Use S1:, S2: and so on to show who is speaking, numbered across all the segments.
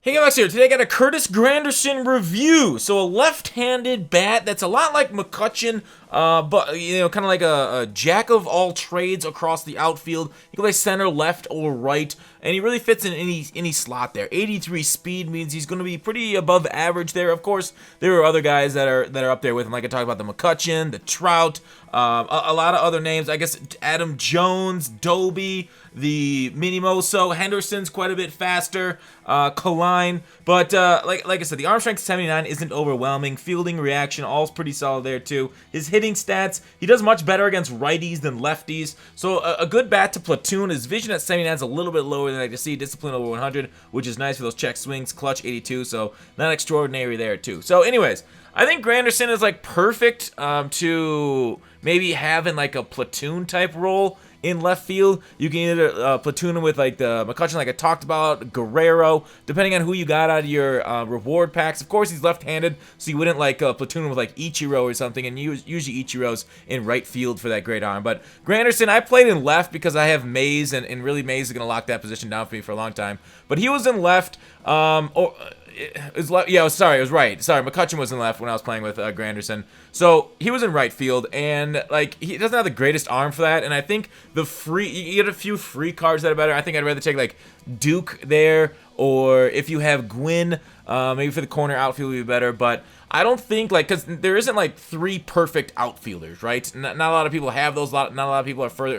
S1: Hey guys, here. Today I got a Curtis Granderson review. So a left-handed bat that's a lot like McCutchen, but kind of like a jack of all trades across the outfield. He can play center, left, or right, and he really fits in any slot there. 83 speed means he's going to be pretty above average there. Of course, there are other guys that are up there with him, like I talked about the McCutchen, the Trout, a lot of other names. I guess Adam Jones, Doby, the Minimoso, Henderson's quite a bit faster, Kaline, but like I said, the arm strength 79 isn't overwhelming. Fielding reaction, all's pretty solid there too. His hitting stats, he does much better against righties than lefties, so a good bat to platoon. His vision at 79 is a little bit lower than I like to see. Discipline over 100, which is nice for those check swings. Clutch 82, so not extraordinary there too. So anyways, I think Granderson is like perfect to maybe have in like a platoon type role in left field. You can either platoon him with like the McCutchen, like I talked about, Guerrero, depending on who you got out of your reward packs. Of course, he's left-handed, so you wouldn't like platoon him with like Ichiro or something, and usually Ichiro's in right field for that great arm. But Granderson, I played in left because I have Mays, and really Mays is going to lock that position down for me for a long time. But he was in left, it was right. Sorry, McCutchen was in left when I was playing with Granderson. So he was in right field, and like he doesn't have the greatest arm for that. And I think you get a few free cards that are better. I think I'd rather take like Duke there, or if you have Gwynn, maybe for the corner outfield would be better. But I don't think because there isn't like three perfect outfielders, right? Not a lot of people have those. Not a lot of people are far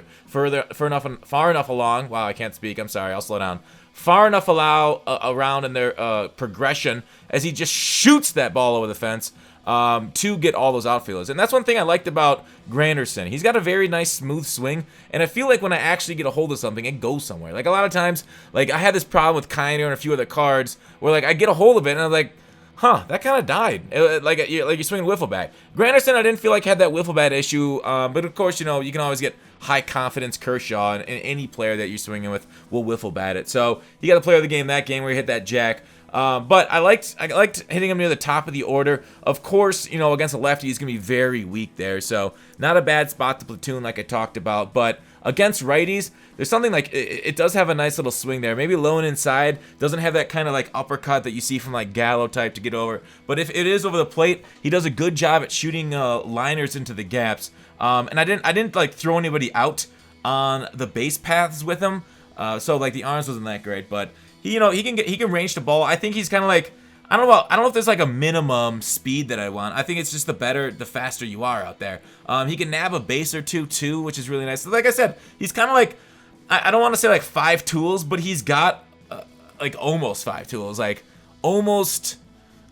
S1: enough along. Wow, I can't speak. I'm sorry. I'll slow down. Far enough around in their progression as he just shoots that ball over the fence to get all those outfielders. And that's one thing I liked about Granderson. He's got a very nice smooth swing, and I feel like when I actually get a hold of something, it goes somewhere. Like a lot of times, like I had this problem with Kiner and a few other cards where like I get a hold of it and I'm like, huh, that kind of died. Like you're swinging wiffle bat. Granderson, I didn't feel like had that wiffle bat issue, but of course, you can always get high confidence Kershaw, and any player that you're swinging with will wiffle bat it. So you got a player of the game that game where you hit that jack. But I liked hitting him near the top of the order. Of course, against a lefty, he's gonna be very weak there. So not a bad spot to platoon, like I talked about. But against righties, there's something like it does have a nice little swing there. Maybe low and inside, doesn't have that kind of like uppercut that you see from like Gallo type to get over. But if it is over the plate, he does a good job at shooting liners into the gaps. And I didn't like throw anybody out on the base paths with him. So like the arms wasn't that great, but he can range the ball. I think he's kind of like, I don't know if there's like a minimum speed that I want. I think it's just the faster you are out there. He can nab a base or two too, which is really nice. So like I said, he's kind of like, I don't want to say like 5 tools, but he's got like almost 5 tools, like almost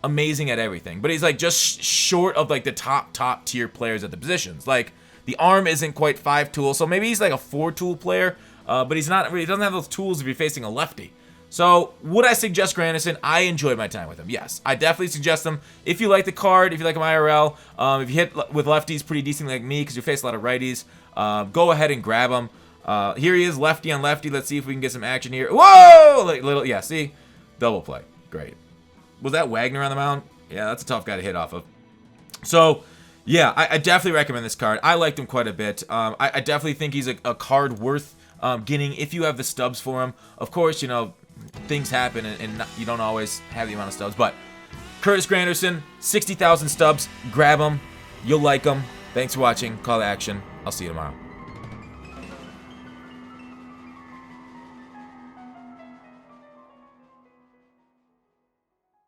S1: amazing at everything. But he's like just short of like the top tier players at the positions. Like the arm isn't quite 5 tools, so maybe he's like a 4 tool player, but he's not. He doesn't have those tools if you're facing a lefty. So, would I suggest Granderson? I enjoyed my time with him. Yes, I definitely suggest him. If you like the card, if you like him IRL, if you hit with lefties pretty decently like me because you face a lot of righties, go ahead and grab him. Here he is, lefty on lefty. Let's see if we can get some action here. Whoa! Yeah, see? Double play. Great. Was that Wagner on the mound? Yeah, that's a tough guy to hit off of. So, yeah, I definitely recommend this card. I liked him quite a bit. I definitely think he's a card worth getting if you have the stubs for him. Of course, things happen and you don't always have the amount of stubs, but Curtis Granderson, 60,000 stubs. Grab him. You'll like him. Thanks for watching. Call to action. I'll see you tomorrow.